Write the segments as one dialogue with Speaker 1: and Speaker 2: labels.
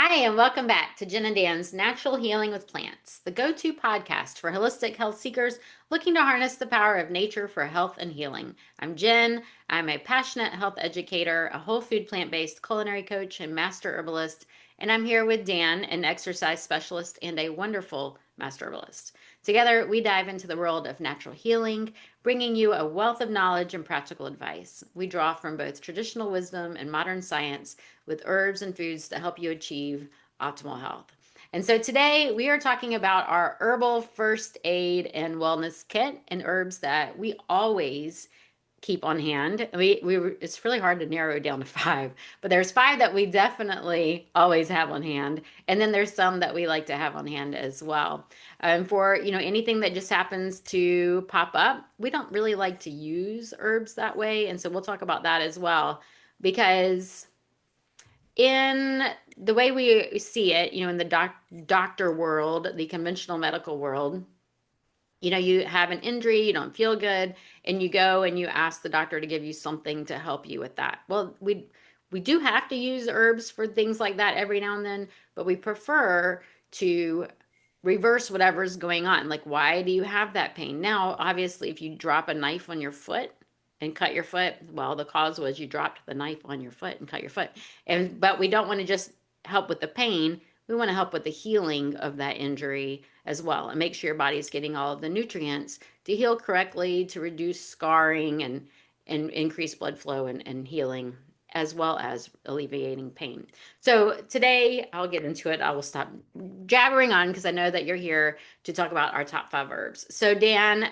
Speaker 1: Hi, and welcome back to Jen and Dan's Natural Healing with Plants, the go to podcast for holistic health seekers looking to harness the power of nature for health and healing. I'm Jen. I'm a passionate health educator, a whole food plant based culinary coach, and master herbalist. And I'm here with Dan, an exercise specialist and a wonderful master herbalist. Together, we dive into the world of natural healing, bringing you a wealth of knowledge and practical advice. We draw from both traditional wisdom and modern science with herbs and foods that help you achieve optimal health. And so today we are talking about our herbal first aid and wellness kit and herbs that we always keep on hand. It's really hard to narrow it down to five, but there's five that we definitely always have on hand, and then there's some that we like to have on hand as well. For anything that just happens to pop up, we don't really like to use herbs that way, and so we'll talk about that as well because in the way we see it, in the doctor world, the conventional medical world, you have an injury, you don't feel good, and you go and you ask the doctor to give you something to help you with that. Well, we do have to use herbs for things like that every now and then, but we prefer to reverse whatever's going on. Like, why do you have that pain? Now, obviously, if you drop a knife on your foot and cut your foot, well, the cause was you dropped the knife on your foot and cut your foot. But we don't want to just help with the pain. We want to help with the healing of that injury as well and make sure your body's getting all of the nutrients to heal correctly, to reduce scarring and increase blood flow and healing, as well as alleviating pain. So today I'll get into it. I will stop jabbering on because I know that you're here to talk about our top five herbs. So Dan,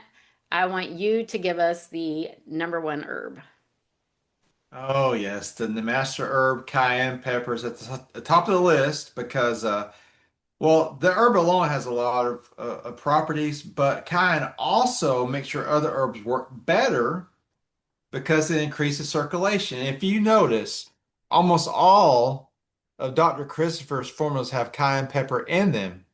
Speaker 1: I want you to give us the number one herb.
Speaker 2: Oh yes, the master herb cayenne pepper is at the top of the list because well, the herb alone has a lot of properties, but cayenne also makes your other herbs work better because it increases circulation. If you notice, almost all of Dr. Christopher's formulas have cayenne pepper in them.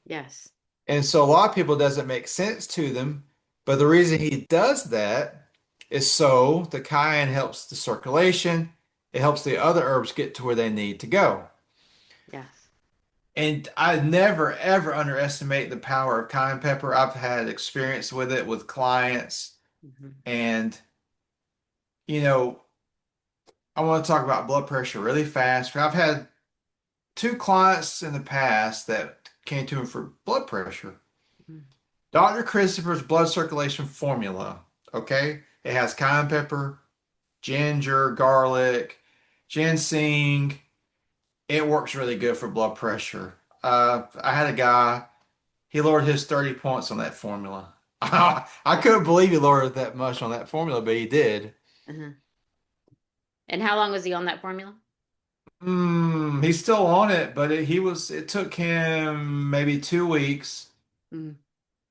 Speaker 1: Yes.
Speaker 2: And so a lot of people it doesn't make sense to them, but the reason he does that is so the cayenne helps the circulation, it helps the other herbs get to where they need to go.
Speaker 1: Yes.
Speaker 2: And I never ever underestimate the power of cayenne pepper. I've had experience with it with clients,
Speaker 1: Mhm.
Speaker 2: and you know, I want to talk about blood pressure really fast. I've had two clients in the past that came to me for blood pressure.
Speaker 1: Mhm.
Speaker 2: Dr. Christopher's blood circulation formula, okay? It has cayenne pepper, ginger, garlic, ginseng. It works really good for blood pressure. I had a guy, he lowered his 30 points on that formula. I couldn't believe he lowered it that much on that formula, but he did.
Speaker 1: Uh-huh. And how long was he on that formula?
Speaker 2: He's still on it, but it took him maybe 2 weeks.
Speaker 1: Mm.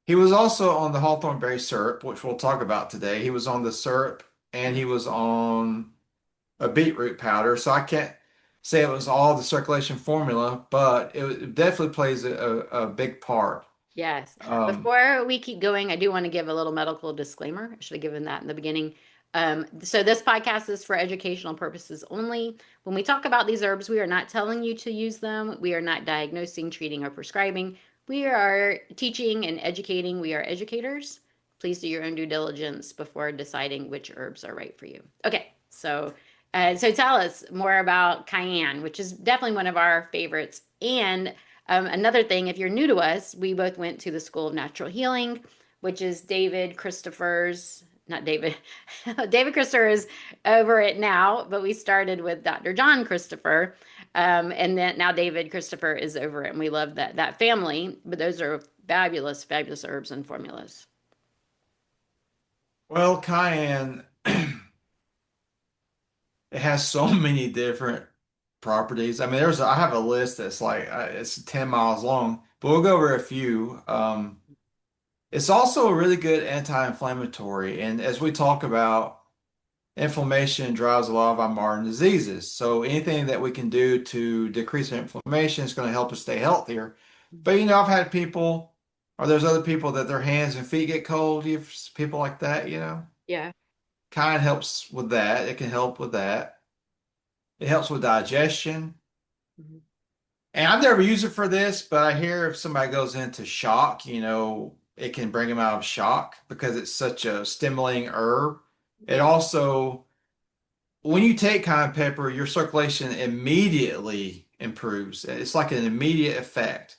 Speaker 2: He was also on the hawthorn berry syrup, which we'll talk about today. He was on the syrup and he was on a beetroot powder. So I can't say it was all the circulation formula, but it definitely plays a big part.
Speaker 1: Yes.
Speaker 2: Um,
Speaker 1: Before we keep going, I do want to give a little medical disclaimer. I should have given that in the beginning. So this podcast is for educational purposes only. When we talk about these herbs, we are not telling you to use them. We are not diagnosing, treating, or prescribing. We are teaching and educating. We are educators. Please do your own due diligence before deciding which herbs are right for you. Okay, so tell us more about cayenne, which is definitely one of our favorites. And another thing, if you're new to us, we both went to the School of Natural Healing, which is David Christopher's, not David, David Christopher is over it now, but we started with Dr. John Christopher. And then now David Christopher is over it, and we love that family. But those are fabulous, fabulous herbs and formulas.
Speaker 2: well, cayenne, it has so many different properties. I mean, I have a list that's like, it's 10 miles long, but we'll go over a few. It's also a really good anti-inflammatory. And as we talk about, inflammation drives a lot of our modern diseases. So anything that we can do to decrease our inflammation is going to help us stay healthier. But I've had people, or there's other people that their hands and feet get cold. You have people like that.
Speaker 1: Yeah.
Speaker 2: Kind helps with that. It can help with that. It helps with digestion.
Speaker 1: Mhm.
Speaker 2: And I've never used it for this, but I hear if somebody goes into shock, it can bring them out of shock because it's such a stimulating herb. It
Speaker 1: Yeah.
Speaker 2: also, when you take cayenne pepper, your circulation immediately improves. It's like an immediate effect.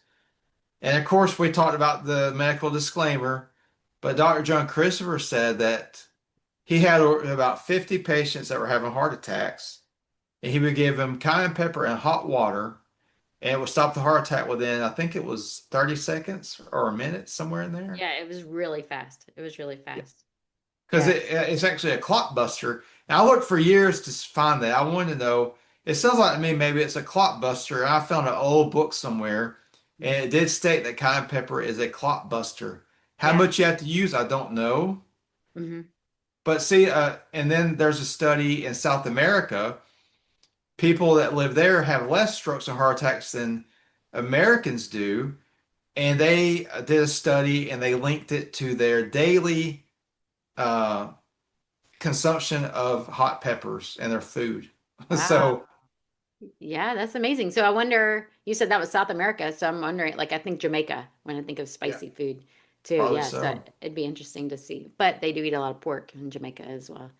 Speaker 2: And of course, we talked about the medical disclaimer, but Dr. John Christopher said that he had about 50 patients that were having heart attacks, and he would give them cayenne pepper and hot water, and it would stop the heart attack within, I think it was 30 seconds or a minute, somewhere in there.
Speaker 1: Yeah, it was really fast. It was really fast.
Speaker 2: Because
Speaker 1: Yeah.
Speaker 2: it's actually a clot buster. And I looked for years to find that. I wanted to know. It sounds like to me maybe it's a clot buster. And I found an old book somewhere, and it did state that cayenne pepper is a clot buster. How
Speaker 1: Yeah.
Speaker 2: much you have to use, I don't know.
Speaker 1: Hmm.
Speaker 2: But see, and then there's a study in South America. People that live there have less strokes and heart attacks than Americans do. And they did a study and they linked it to their daily uh, consumption of hot peppers in their food.
Speaker 1: Wow.
Speaker 2: So,
Speaker 1: Yeah, that's amazing. So I wonder, you said that was South America, so I'm wondering, like I think Jamaica when I think of
Speaker 2: yeah,
Speaker 1: spicy food too.
Speaker 2: probably
Speaker 1: Yeah, so
Speaker 2: so.
Speaker 1: it'd be interesting to see. But they do eat a lot of pork in Jamaica as well.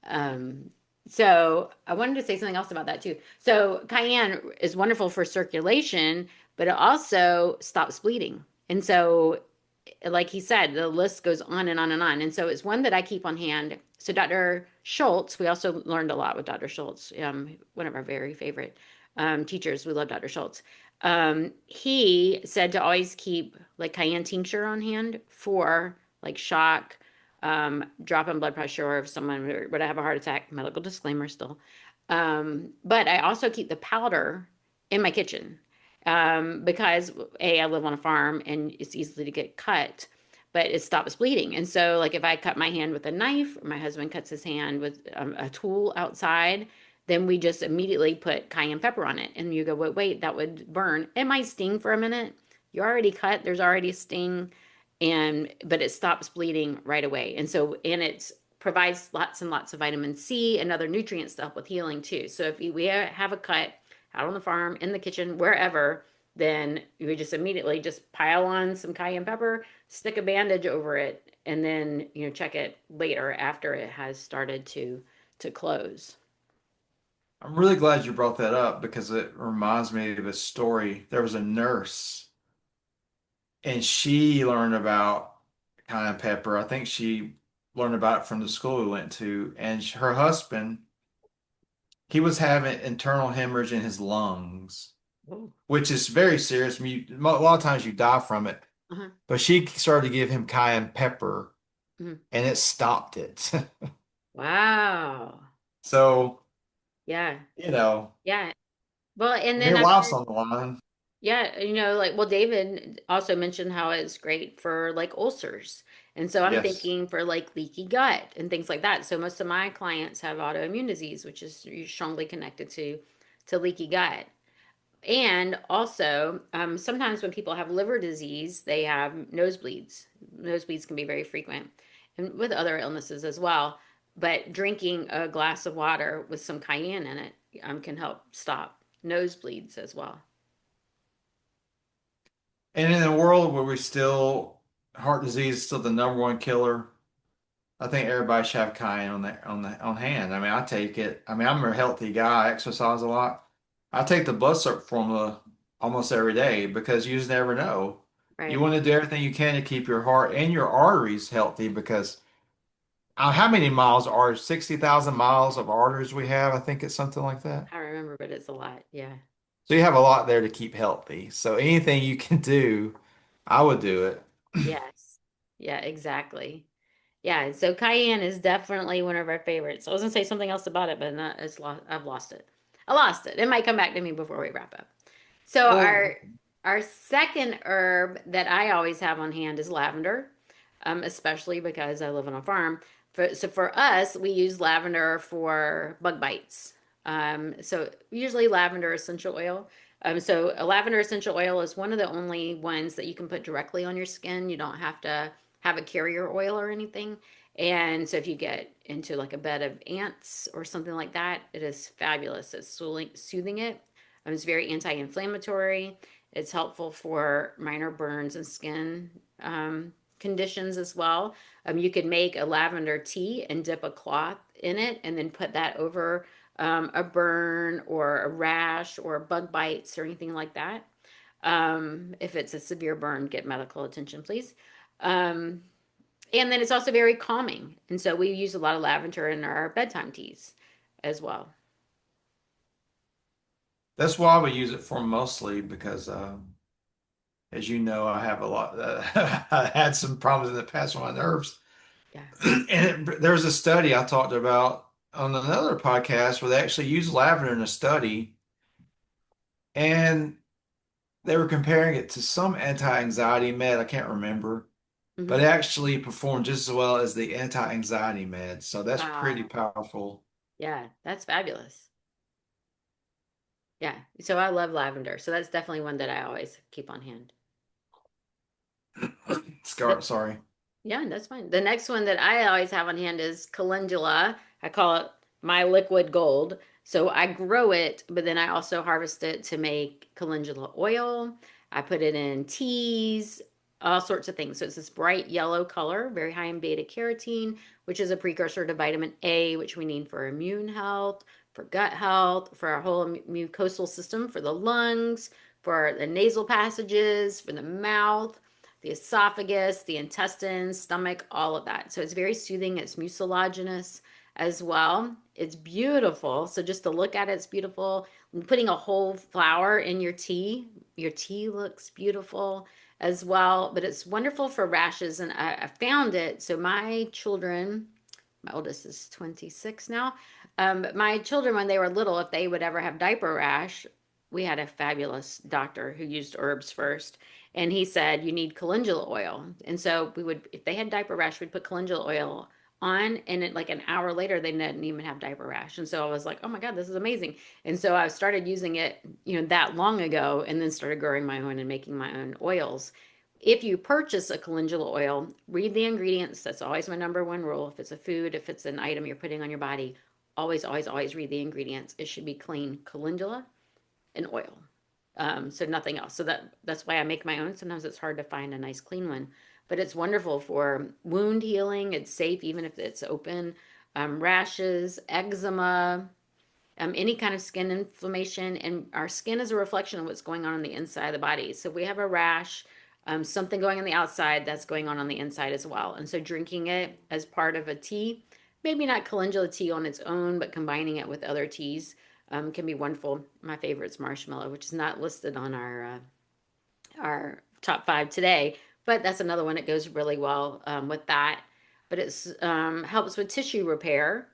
Speaker 1: Um, so I wanted to say something else about that too. So cayenne is wonderful for circulation, but it also stops bleeding. And so, like he said, the list goes on and on and on. And so it's one that I keep on hand. So Dr. Schultz, we also learned a lot with Dr. Schultz, one of our very favorite teachers. We love Dr. Schultz. He said to always keep like cayenne tincture on hand for like shock, drop in blood pressure, or if someone would have a heart attack, medical disclaimer still. But I also keep the powder in my kitchen because A, I live on a farm and it's easy to get cut, but it stops bleeding. And so, like, if I cut my hand with a knife, or my husband cuts his hand with a tool outside, then we just immediately put cayenne pepper on it. And you go, wait, that would burn. It might sting for a minute. You're already cut, there's already a sting, and but it stops bleeding right away. And so, and it's provides lots and lots of vitamin C and other nutrients to help with healing too. So if we have a cut out on the farm, in the kitchen, wherever, then you would just immediately just pile on some cayenne pepper, stick a bandage over it, and then check it later after it has started to close.
Speaker 2: I'm really glad you brought that up because it reminds me of a story. There was a nurse and she learned about cayenne pepper. I think she learned about it from the school we went to. And her husband, he was having internal hemorrhage in his lungs,
Speaker 1: Oh.
Speaker 2: which is very serious. I mean, a lot of times you die from it.
Speaker 1: Uh-huh.
Speaker 2: But she started to give him cayenne pepper
Speaker 1: Mhm.
Speaker 2: and it stopped it.
Speaker 1: Wow.
Speaker 2: So,
Speaker 1: Yeah.
Speaker 2: you know,
Speaker 1: Yeah. Well, and
Speaker 2: when
Speaker 1: then
Speaker 2: your
Speaker 1: I've
Speaker 2: life's
Speaker 1: heard,
Speaker 2: on the line,
Speaker 1: yeah, like, well, David also mentioned how it's great for like ulcers. And so I'm
Speaker 2: yes.
Speaker 1: thinking for like leaky gut and things like that. So most of my clients have autoimmune disease, which is strongly connected to leaky gut. And also, sometimes when people have liver disease, they have nosebleeds. Nosebleeds can be very frequent, and with other illnesses as well. But drinking a glass of water with some cayenne in it can help stop nosebleeds as well.
Speaker 2: And in a world where we still, heart disease is still the number one killer, I think everybody should have cayenne on hand. I mean, I take it. I mean, I'm a healthy guy. I exercise a lot. I take the blood syrup formula almost every day because you just never know. You
Speaker 1: Right.
Speaker 2: want to do everything you can to keep your heart and your arteries healthy because how many miles are 60,000 miles of arteries we have? I think it's something like that.
Speaker 1: I remember, but it's a lot. Yeah.
Speaker 2: So you have a lot there to keep healthy. So anything you can do, I would do it.
Speaker 1: Yes. Yeah, exactly. Yeah, so cayenne is definitely one of our favorites. I was gonna say something else about it, but not, it's lost. I've lost it. I lost it. It might come back to me before we wrap up. So
Speaker 2: Well,
Speaker 1: our second herb that I always have on hand is lavender, especially because I live on a farm. So for us, we use lavender for bug bites. So usually lavender essential oil. So a lavender essential oil is one of the only ones that you can put directly on your skin. You don't have to have a carrier oil or anything. And so if you get into like a bed of ants or something like that, it is fabulous at soothing it. It's very anti-inflammatory. It's helpful for minor burns and skin conditions as well. You could make a lavender tea and dip a cloth in it and then put that over a burn or a rash or bug bites or anything like that. If it's a severe burn, get medical attention, please. Um, and then it's also very calming. And so we use a lot of lavender in our bedtime teas as well.
Speaker 2: That's why we use it for mostly because, as you know, I have a lot. I had some problems in the past with my nerves,
Speaker 1: Yes.
Speaker 2: and there's a study I talked about on another podcast where they actually used lavender in a study, and they were comparing it to some anti-anxiety med. I can't remember, but
Speaker 1: Hmm.
Speaker 2: it actually performed just as well as the anti-anxiety med. So that's pretty
Speaker 1: Wow.
Speaker 2: powerful.
Speaker 1: Yeah, that's fabulous. Yeah. So I love lavender. So that's definitely one that I always keep on hand. The,
Speaker 2: Sorry.
Speaker 1: yeah, that's fine. The next one that I always have on hand is calendula. I call it my liquid gold. So I grow it, but then I also harvest it to make calendula oil. I put it in teas, all sorts of things. So it's this bright yellow color, very high in beta carotene, which is a precursor to vitamin A, which we need for immune health, for gut health, for our whole mucosal system, for the lungs, for the nasal passages, for the mouth, the esophagus, the intestines, stomach, all of that. So it's very soothing. It's mucilaginous as well. It's beautiful. So just to look at it, it's beautiful. Putting a whole flower in your tea looks beautiful as well. But it's wonderful for rashes. And I found it. So my children, my oldest is 26 now. But my children, when they were little, if they would ever have diaper rash, we had a fabulous doctor who used herbs first. And he said, you need calendula oil. And so we would, if they had diaper rash, we'd put calendula oil on, and it, like an hour later, they didn't even have diaper rash. And so I was like, oh my God, this is amazing. And so I started using it, that long ago, and then started growing my own and making my own oils. If you purchase a calendula oil, read the ingredients. That's always my number one rule. If it's a food, if it's an item you're putting on your body, always, always, always read the ingredients. It should be clean calendula and oil. So nothing else. So that's why I make my own. Sometimes it's hard to find a nice clean one, but it's wonderful for wound healing. It's safe even if it's open. Rashes, eczema, any kind of skin inflammation, and our skin is a reflection of what's going on the inside of the body. So if we have a rash, something going on the outside, that's going on the inside as well. And so drinking it as part of a tea, maybe not calendula tea on its own, but combining it with other teas can be wonderful. My favorite is marshmallow, which is not listed on our top five today, but that's another one that goes really well with that. But it's helps with tissue repair.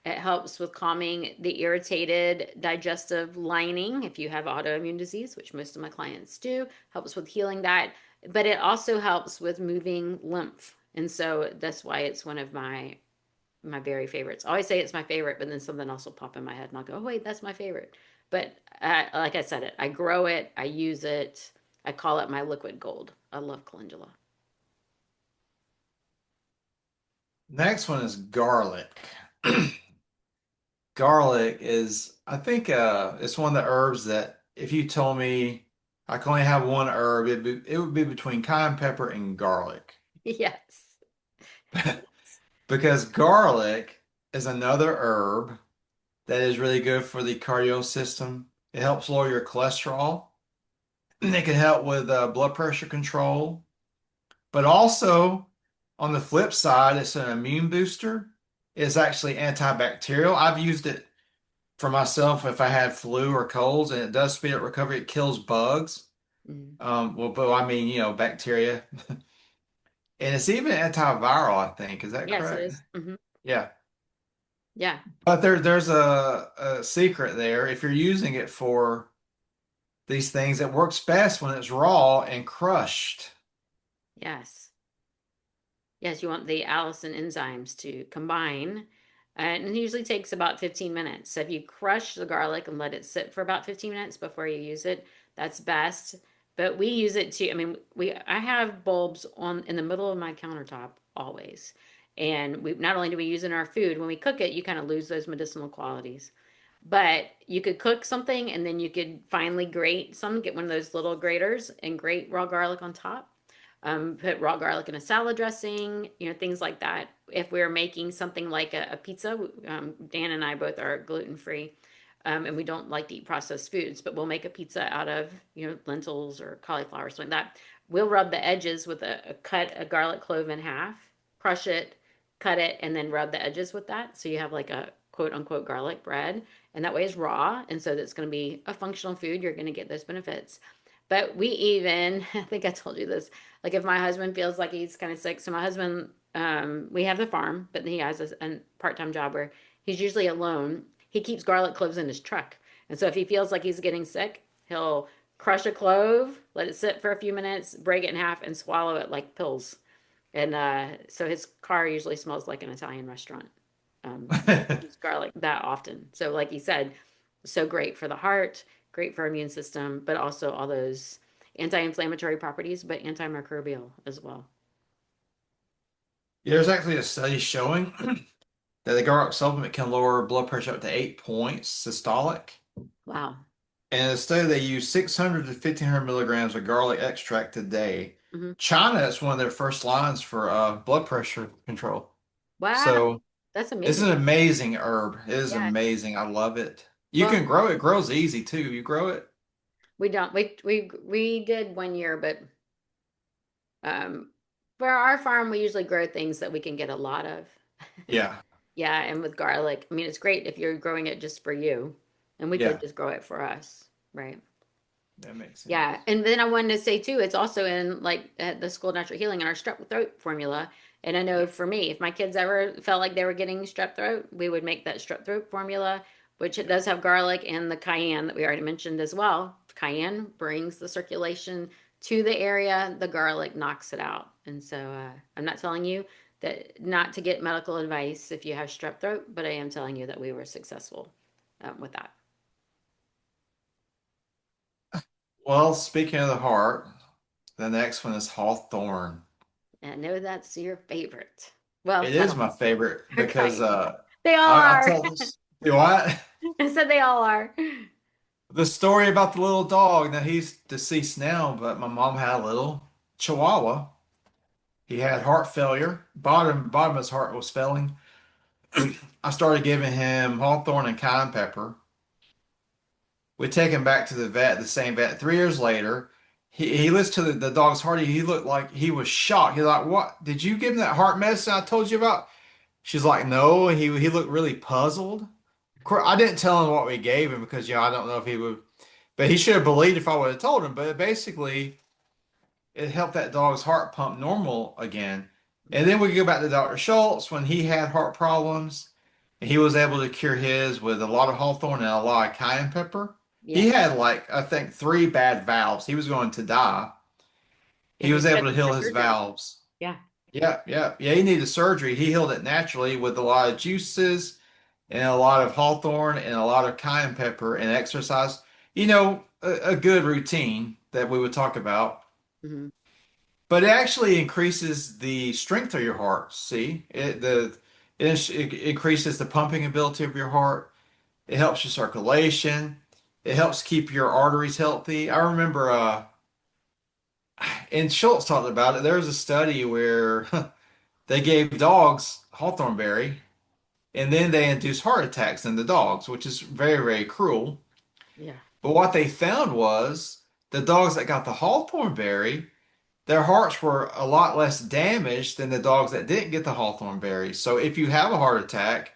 Speaker 1: It helps with calming the irritated digestive lining if you have autoimmune disease, which most of my clients do. Helps with healing that, but it also helps with moving lymph, and so that's why it's one of my very favorites. I always say it's my favorite, but then something else will pop in my head and I'll go, oh, wait, that's my favorite. But like I said, I grow it, I use it, I call it my liquid gold. I love calendula.
Speaker 2: Next one is garlic. Garlic is, I think, it's one of the herbs that if you told me I can only have one herb, it would be between cayenne pepper and garlic.
Speaker 1: Yes.
Speaker 2: Because garlic is another herb that is really good for the cardio system. It helps lower your cholesterol. It can help with blood pressure control. But also, on the flip side, it's an immune booster. It's actually antibacterial. I've used it for myself if I had flu or colds, and it does speed up recovery. It kills bugs.
Speaker 1: Mm.
Speaker 2: Well, but I mean, bacteria. And it's even antiviral, I think. Is that
Speaker 1: Yes, it
Speaker 2: correct?
Speaker 1: is.
Speaker 2: Yeah.
Speaker 1: Yeah.
Speaker 2: But there's a secret there. If you're using it for these things, it works best when it's raw and crushed.
Speaker 1: Yes. Yes, you want the allicin enzymes to combine. And it usually takes about 15 minutes. So if you crush the garlic and let it sit for about 15 minutes before you use it, that's best. But we use it to, I mean, I have bulbs on in the middle of my countertop always. And we not only do we use it in our food, when we cook it, you kind of lose those medicinal qualities. But you could cook something and then you could finely grate some, get one of those little graters and grate raw garlic on top. Put raw garlic in a salad dressing, things like that. If we're making something like a pizza, Dan and I both are gluten free, and we don't like to eat processed foods, but we'll make a pizza out of, lentils or cauliflower, something like that. We'll rub the edges with cut a garlic clove in half, crush it, cut it, and then rub the edges with that. So you have like a quote unquote garlic bread, and that way it's raw, and so that's going to be a functional food. You're going to get those benefits. But we even, I think I told you this, like if my husband feels like he's kind of sick, so my husband, we have the farm, but he has a part-time job where he's usually alone. He keeps garlic cloves in his truck. And so if he feels like he's getting sick, he'll crush a clove, let it sit for a few minutes, break it in half, and swallow it like pills. And so his car usually smells like an Italian restaurant. Use garlic that often. So, like you said, so great for the heart, great for immune system, but also all those anti-inflammatory properties, but antimicrobial as well.
Speaker 2: There's actually a study showing that the garlic supplement can lower blood pressure up to 8 points systolic.
Speaker 1: Wow.
Speaker 2: And in the study, they used 600 to 1,500 milligrams of garlic extract a day.
Speaker 1: Hmm.
Speaker 2: China is one of their first lines for blood pressure control.
Speaker 1: Wow.
Speaker 2: So
Speaker 1: That's
Speaker 2: it's
Speaker 1: amazing.
Speaker 2: an amazing herb. It is
Speaker 1: Yeah.
Speaker 2: amazing. I love it. You
Speaker 1: Well,
Speaker 2: can grow it. It grows easy too. You grow it.
Speaker 1: we don't. We did 1 year, but um, for our farm, we usually grow things that we can get a lot of.
Speaker 2: Yeah,
Speaker 1: Yeah, and with garlic, I mean, it's great if you're growing it just for you, and we could
Speaker 2: yeah,
Speaker 1: just grow it for us, right?
Speaker 2: that makes
Speaker 1: Yeah,
Speaker 2: sense.
Speaker 1: and then I wanted to say too, it's also in like at the School of Natural Healing in our strep throat formula. And I know for me, if my kids ever felt like they were getting strep throat, we would make that strep throat formula, which it
Speaker 2: Yeah.
Speaker 1: does have garlic and the cayenne that we already mentioned as well. Cayenne brings the circulation to the area, the garlic knocks it out. And so I'm not telling you that not to get medical advice if you have strep throat, but I am telling you that we were successful with that.
Speaker 2: Well, speaking of the heart, the next one is hawthorn.
Speaker 1: And I know that's your favorite. Well,
Speaker 2: It
Speaker 1: not
Speaker 2: is
Speaker 1: all.
Speaker 2: my favorite because
Speaker 1: Okay. They all
Speaker 2: I
Speaker 1: are.
Speaker 2: tell this. You know what?
Speaker 1: I said they all are.
Speaker 2: The story about the little dog. Now he's deceased now, but my mom had a little Chihuahua. He had heart failure. Bottom of his heart was failing. I started giving him hawthorn and cayenne pepper. We take him back to the vet, the same vet. 3 years later, he listened to the dog's heart. He looked like he was shocked. He's like, "What? Did you give him that heart medicine I told you about?" She's like, "No." He looked really puzzled. Of course, I didn't tell him what we gave him because I don't know if he would, but he should have believed if I would have told him. But basically, it helped that dog's heart pump normal again. And then we go back to Dr. Schultz when he had heart problems. And he was able to cure his with a lot of hawthorn and a lot of cayenne pepper. He
Speaker 1: Yeah.
Speaker 2: had like I think 3 bad valves. He was going to die.
Speaker 1: And
Speaker 2: He
Speaker 1: he
Speaker 2: was
Speaker 1: had
Speaker 2: able to heal
Speaker 1: the
Speaker 2: his
Speaker 1: surgery.
Speaker 2: valves.
Speaker 1: Yeah.
Speaker 2: Yeah, yeah, yeah. He needed surgery. He healed it naturally with a lot of juices and a lot of hawthorn and a lot of cayenne pepper and exercise. A good routine that we would talk about.
Speaker 1: Hmm.
Speaker 2: But it actually increases the strength of your heart. See, it increases the pumping ability of your heart. It helps your circulation. It helps keep your arteries healthy. I remember, and Schultz talked about it. There was a study where they gave dogs hawthorn berry, and then they induced heart attacks in the dogs, which is very, very cruel.
Speaker 1: Yeah.
Speaker 2: But what they found was the dogs that got the hawthorn berry, their hearts were a lot less damaged than the dogs that didn't get the hawthorn berry. So if you have a heart attack,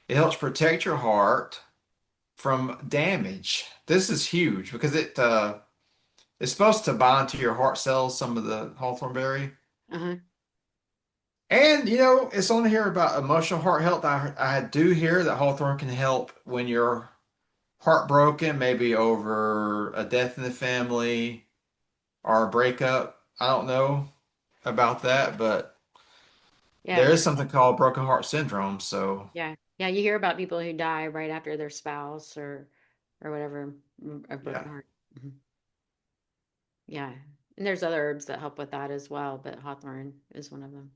Speaker 2: it helps protect your heart from damage. This is huge because it's supposed to bind to your heart cells, some of the hawthorn berry.
Speaker 1: Uh-huh.
Speaker 2: And it's on here about emotional heart health. I do hear that hawthorn can help when you're heartbroken, maybe over a death in the family or a breakup. I don't know about that, but
Speaker 1: Yeah.
Speaker 2: there is something called broken heart syndrome. So,
Speaker 1: Yeah. Yeah. You hear about people who die right after their spouse or whatever, a broken
Speaker 2: yeah.
Speaker 1: heart. Mhm. Yeah. And there's other herbs that help with that as well, but hawthorn is one of them.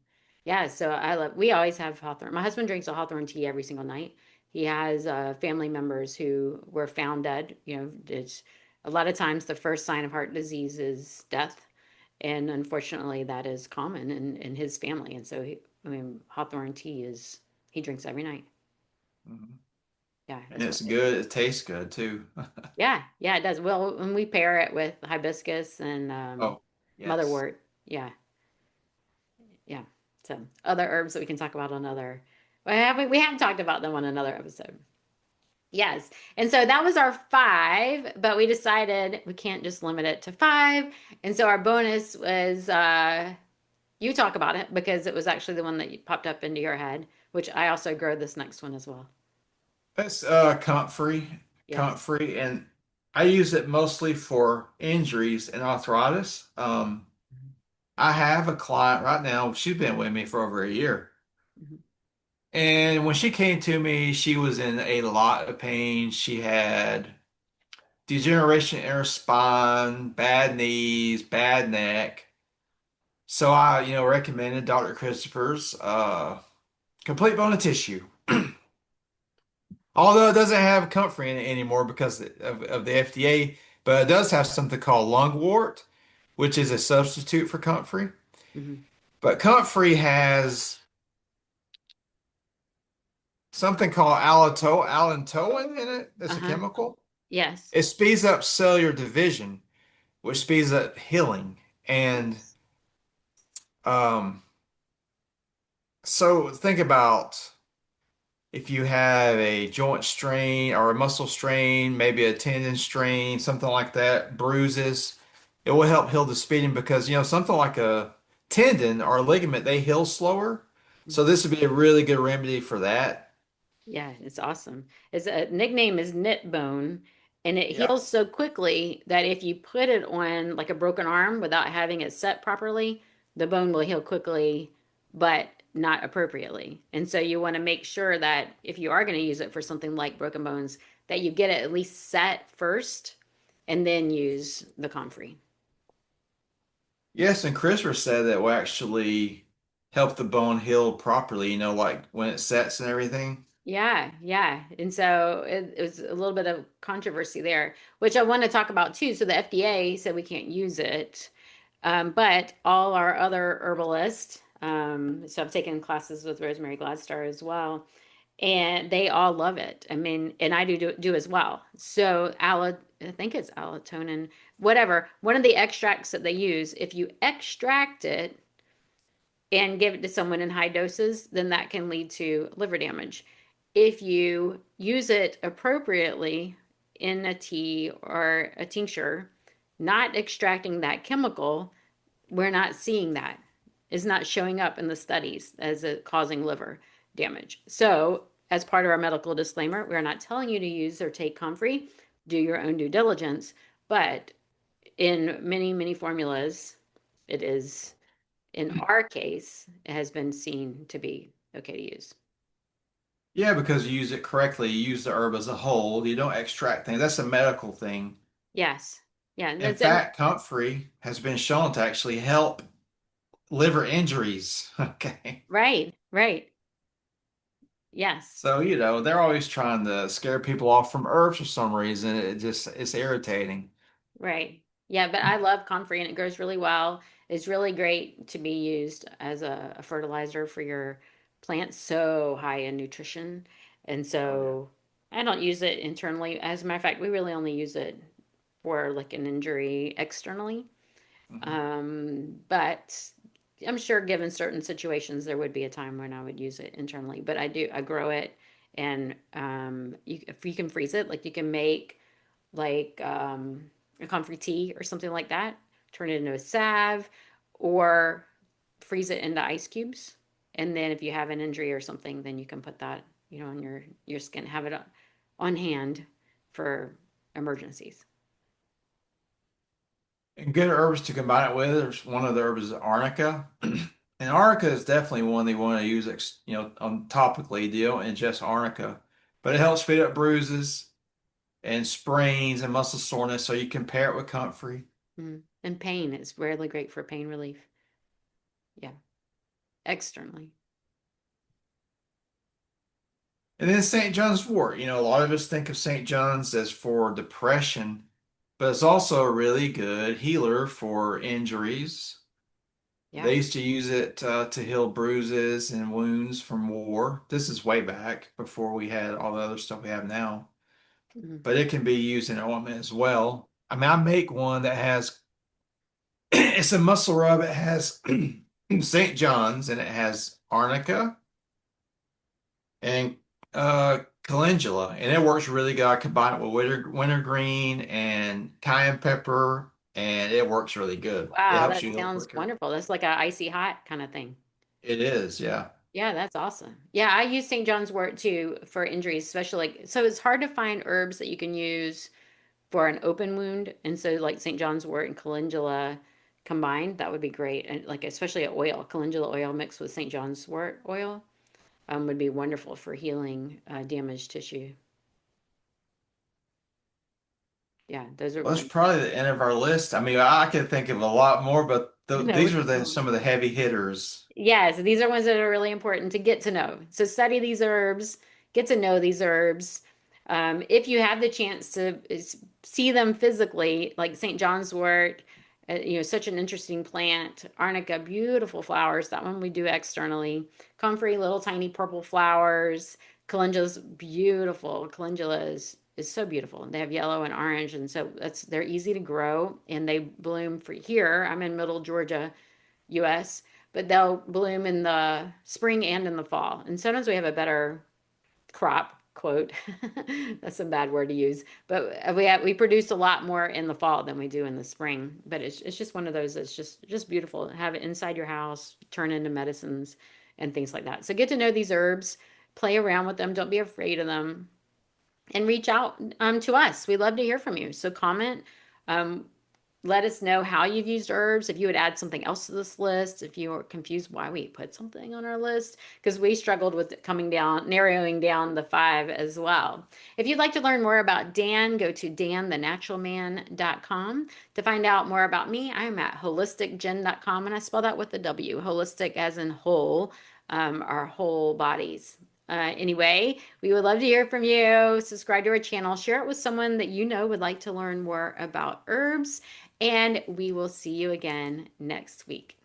Speaker 1: Yeah, so we always have hawthorn. My husband drinks a hawthorn tea every single night. He has family members who were found dead. It's a lot of times the first sign of heart disease is death, and unfortunately, that is common in his family. And so, I mean, Hawthorne tea is he drinks every night.
Speaker 2: Mhm.
Speaker 1: Yeah,
Speaker 2: And
Speaker 1: it's
Speaker 2: it's good. It tastes good too.
Speaker 1: yeah, yeah, it does. Well, when we pair it with hibiscus and
Speaker 2: Oh, yes.
Speaker 1: motherwort, yeah, yeah. So other herbs that we can talk about on another. Well, we haven't talked about them on another episode. Yes. And so that was our five, but we decided we can't just limit it to five. And so our bonus was you talk about it because it was actually the one that popped up into your head, which I also grow this next one as well.
Speaker 2: It's comfrey,
Speaker 1: Yes.
Speaker 2: and I use it mostly for injuries and arthritis. I have a client right now. She's been with me for over a year.
Speaker 1: Mhm.
Speaker 2: And when she came to me, she was in a lot of pain. She had degeneration in her spine, bad knees, bad neck. So I, recommended Dr. Christopher's complete bone and tissue. Although it doesn't have comfrey in it anymore because of the FDA, but it does have something called lungwort, which is a substitute for comfrey.
Speaker 1: Mhm.
Speaker 2: But comfrey has something called allantoin in it. That's a
Speaker 1: Uh-huh.
Speaker 2: chemical.
Speaker 1: Yes.
Speaker 2: It speeds up cellular division, which speeds up healing. And
Speaker 1: Yes.
Speaker 2: um, so think about if you have a joint strain or a muscle strain, maybe a tendon strain, something like that, bruises, it will help heal the speeding because, something like a tendon or a ligament, they heal slower. So this would be a really good remedy for that.
Speaker 1: Yeah, it's awesome. Its a nickname is knit bone, and it
Speaker 2: Yeah.
Speaker 1: heals so quickly that if you put it on like a broken arm without having it set properly, the bone will heal quickly, but not appropriately. And so you want to make sure that if you are going to use it for something like broken bones, that you get it at least set first and then use the comfrey.
Speaker 2: Yes, and Christopher said that will actually help the bone heal properly, like when it sets and everything.
Speaker 1: Yeah, yeah. And so it was a little bit of controversy there, which I want to talk about too. So the FDA said we can't use it, but all our other herbalists, so I've taken classes with Rosemary Gladstar as well, and they all love it. I mean, and I do as well. So I think it's allotonin, whatever. One of the extracts that they use, if you extract it and give it to someone in high doses, then that can lead to liver damage. If you use it appropriately in a tea or a tincture, not extracting that chemical, we're not seeing that. It's not showing up in the studies as a causing liver damage. So, as part of our medical disclaimer, we're not telling you to use or take comfrey. Do your own due diligence. But in many, many formulas, it is in our case, it has been seen to be okay to use.
Speaker 2: Yeah, because you use it correctly. You use the herb as a whole. You don't extract things. That's a medical thing.
Speaker 1: Yes. Yeah,
Speaker 2: In
Speaker 1: that's it.
Speaker 2: fact, comfrey has been shown to actually help liver injuries. Okay.
Speaker 1: Right, right. Yes,
Speaker 2: So, they're always trying to scare people off from herbs for some reason. It's irritating.
Speaker 1: right. Yeah, but I love comfrey and it grows really well. It's really great to be used as a fertilizer for your plants, so high in nutrition. And
Speaker 2: Oh, yeah.
Speaker 1: so I don't use it internally. As a matter of fact, we really only use it for like an injury externally.
Speaker 2: Hmm.
Speaker 1: But I'm sure given certain situations, there would be a time when I would use it internally. But I grow it, and if you can freeze it, like you can make like a comfrey tea or something like that, turn it into a salve, or freeze it into ice cubes. And then if you have an injury or something, then you can put that, on your skin, have it on hand for emergencies.
Speaker 2: And good herbs to combine it with. There's one of the herbs is arnica. And arnica is definitely one they want to use, on topically. You don't ingest arnica, but it helps speed up bruises and sprains and muscle soreness. So you can pair it with comfrey.
Speaker 1: Mm. And pain is really great for pain relief. Yeah, externally.
Speaker 2: And then St. John's wort. A lot of us think of St. John's as for depression, but it's also a really good healer for injuries.
Speaker 1: Yeah.
Speaker 2: They used to use it to heal bruises and wounds from war. This is way back before we had all the other stuff we have now.
Speaker 1: Mhm.
Speaker 2: But it can be used in ointment as well. I mean, I make one that has it's a muscle rub. It has St. John's and it has arnica and calendula, and it works really good. I combine it with wintergreen and cayenne pepper, and it works really good. It
Speaker 1: Wow,
Speaker 2: helps
Speaker 1: that
Speaker 2: you heal
Speaker 1: sounds
Speaker 2: quicker.
Speaker 1: wonderful. That's like a icy hot kind of thing.
Speaker 2: It is, yeah.
Speaker 1: Yeah, that's awesome. Yeah, I use St. John's wort too for injuries, especially like so it's hard to find herbs that you can use for an open wound. And so like St. John's wort and calendula combined, that would be great. And like especially a oil, calendula oil mixed with St. John's wort oil would be wonderful for healing damaged tissue. Yeah, those are
Speaker 2: Well, that's
Speaker 1: wonderful.
Speaker 2: probably the end of our list. I mean, I could think of a lot more, but
Speaker 1: No, we're
Speaker 2: these are
Speaker 1: keeping them.
Speaker 2: some of the heavy hitters.
Speaker 1: Yes, these are ones that are really important to get to know. So study these herbs, get to know these herbs. If you have the chance to see them physically, like St. John's wort, such an interesting plant. Arnica, beautiful flowers. That one we do externally. Comfrey, little tiny purple flowers. Calendula's beautiful. Calendula is so beautiful. They have yellow and orange, and so they're easy to grow, and they bloom for here. I'm in middle Georgia US, but they'll bloom in the spring and in the fall. And sometimes we have a better crop, quote. That's a bad word to use, but we produce a lot more in the fall than we do in the spring. But it's just one of those that's just beautiful. Have it inside your house, turn into medicines and things like that. So get to know these herbs, play around with them, don't be afraid of them, and reach out to us. We love to hear from you. So comment. Um, let us know how you've used herbs, if you would add something else to this list, if you were confused why we put something on our list, because we struggled with narrowing down the five as well. If you'd like to learn more about Dan, go to danthenaturalman.com. To find out more about me, I am at holisticgen.com, and I spell that with a W, holistic as in whole, our whole bodies. Anyway, we would love to hear from you. Subscribe to our channel, share it with someone that you know would like to learn more about herbs, and we will see you again next week.